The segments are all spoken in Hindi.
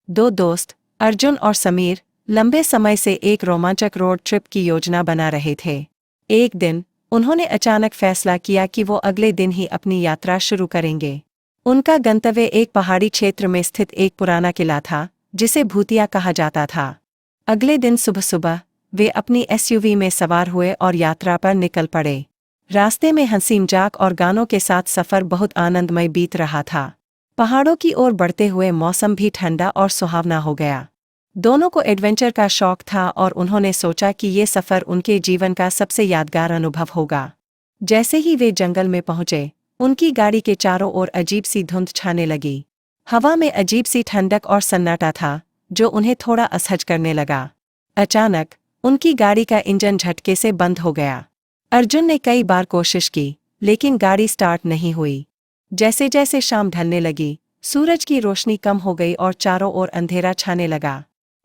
दो दोस्त अर्जुन और समीर लंबे समय से एक रोमांचक रोड ट्रिप की योजना बना रहे थे। एक दिन उन्होंने अचानक फैसला किया कि वो अगले दिन ही अपनी यात्रा शुरू करेंगे। उनका गंतव्य एक पहाड़ी क्षेत्र में स्थित एक पुराना किला था, जिसे भूतिया कहा जाता था। अगले दिन सुबह सुबह वे अपनी एसयूवी में सवार हुए और यात्रा पर निकल पड़े। रास्ते में हंसी मजाक और गानों के साथ सफ़र बहुत आनंदमय बीत रहा था। पहाड़ों की ओर बढ़ते हुए मौसम भी ठंडा और सुहावना हो गया। दोनों को एडवेंचर का शौक था और उन्होंने सोचा कि ये सफ़र उनके जीवन का सबसे यादगार अनुभव होगा। जैसे ही वे जंगल में पहुंचे, उनकी गाड़ी के चारों ओर अजीब सी धुंध छाने लगी। हवा में अजीब सी ठंडक और सन्नाटा था, जो उन्हें थोड़ा असहज करने लगा। अचानक उनकी गाड़ी का इंजन झटके से बंद हो गया। अर्जुन ने कई बार कोशिश की, लेकिन गाड़ी स्टार्ट नहीं हुई। जैसे जैसे शाम ढलने लगी, सूरज की रोशनी कम हो गई और चारों ओर अंधेरा छाने लगा।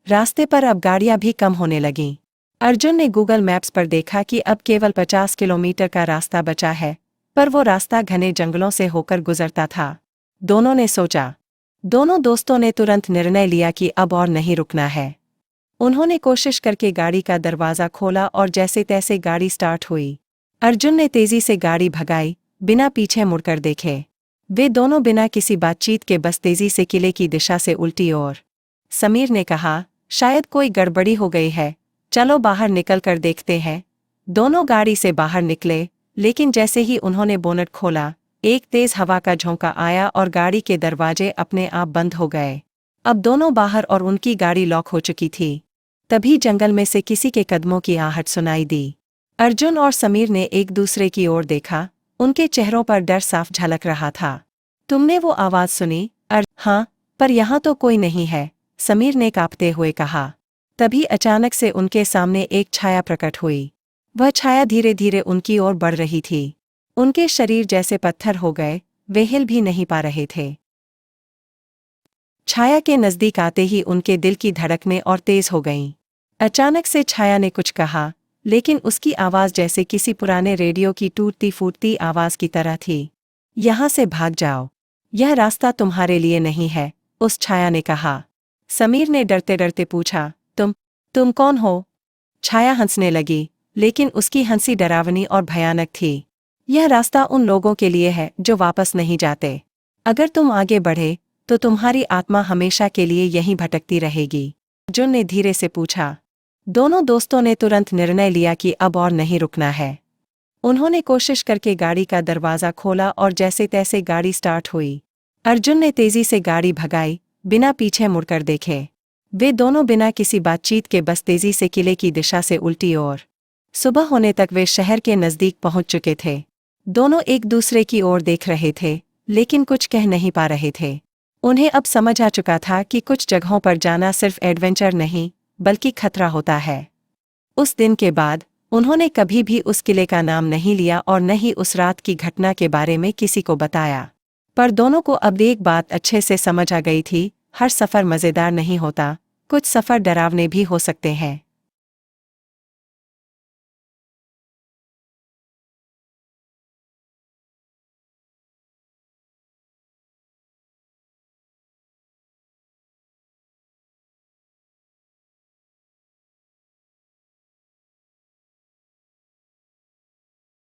रास्ते पर अब गाड़ियां भी कम होने लगीं। अर्जुन ने गूगल मैप्स पर देखा कि अब केवल 50 किलोमीटर का रास्ता बचा है, पर वो रास्ता घने जंगलों से होकर गुजरता था। दोनों ने सोचा। दोनों दोस्तों ने तुरंत निर्णय लिया कि अब और नहीं रुकना है। उन्होंने कोशिश करके गाड़ी का दरवाज़ा खोला और जैसे तैसे गाड़ी स्टार्ट हुई। अर्जुन ने तेजी से गाड़ी भगाई, बिना पीछे मुड़कर देखे। वे दोनों बिना किसी बातचीत के बस तेजी से किले की दिशा से उल्टी ओर। समीर ने कहा, शायद कोई गड़बड़ी हो गई है, चलो बाहर निकल कर देखते हैं। दोनों गाड़ी से बाहर निकले, लेकिन जैसे ही उन्होंने बोनट खोला, एक तेज हवा का झोंका आया और गाड़ी के दरवाजे अपने आप बंद हो गए। अब दोनों बाहर और उनकी गाड़ी लॉक हो चुकी थी। तभी जंगल में से किसी के कदमों की आहट सुनाई दी। अर्जुन और समीर ने एक दूसरे की ओर देखा, उनके चेहरों पर डर साफ झलक रहा था। तुमने वो आवाज़ सुनी? हाँ, पर यहाँ तो कोई नहीं है, समीर ने कांपते हुए कहा। तभी अचानक से उनके सामने एक छाया प्रकट हुई। वह छाया धीरे धीरे उनकी ओर बढ़ रही थी। उनके शरीर जैसे पत्थर हो गए, वे हिल भी नहीं पा रहे थे। छाया के नज़दीक आते ही उनके दिल की धड़कनें और तेज हो गईं। अचानक से छाया ने कुछ कहा, लेकिन उसकी आवाज़ जैसे किसी पुराने रेडियो की टूटती फूटती आवाज़ की तरह थी। यहाँ से भाग जाओ, यह रास्ता तुम्हारे लिए नहीं है, उस छाया ने कहा। समीर ने डरते डरते पूछा, तुम कौन हो? छाया हंसने लगी, लेकिन उसकी हंसी डरावनी और भयानक थी। यह रास्ता उन लोगों के लिए है जो वापस नहीं जाते। अगर तुम आगे बढ़े, तो तुम्हारी आत्मा हमेशा के लिए यहीं भटकती रहेगी। अर्जुन ने धीरे से पूछा। दोनों दोस्तों ने तुरंत निर्णय लिया कि अब और नहीं रुकना है। उन्होंने कोशिश करके गाड़ी का दरवाज़ा खोला और जैसे तैसे गाड़ी स्टार्ट हुई। अर्जुन ने तेजी से गाड़ी भगाई, बिना पीछे मुड़कर देखे। वे दोनों बिना किसी बातचीत के बस तेजी से किले की दिशा से उल्टी ओर। सुबह होने तक वे शहर के नज़दीक पहुंच चुके थे। दोनों एक दूसरे की ओर देख रहे थे, लेकिन कुछ कह नहीं पा रहे थे। उन्हें अब समझ आ चुका था कि कुछ जगहों पर जाना सिर्फ एडवेंचर नहीं, बल्कि खतरा होता है। उस दिन के बाद उन्होंने कभी भी उस किले का नाम नहीं लिया और न ही उस रात की घटना के बारे में किसी को बताया। पर दोनों को अब एक बात अच्छे से समझ आ गई थी, हर सफ़र मज़ेदार नहीं होता, कुछ सफ़र डरावने भी हो सकते हैं।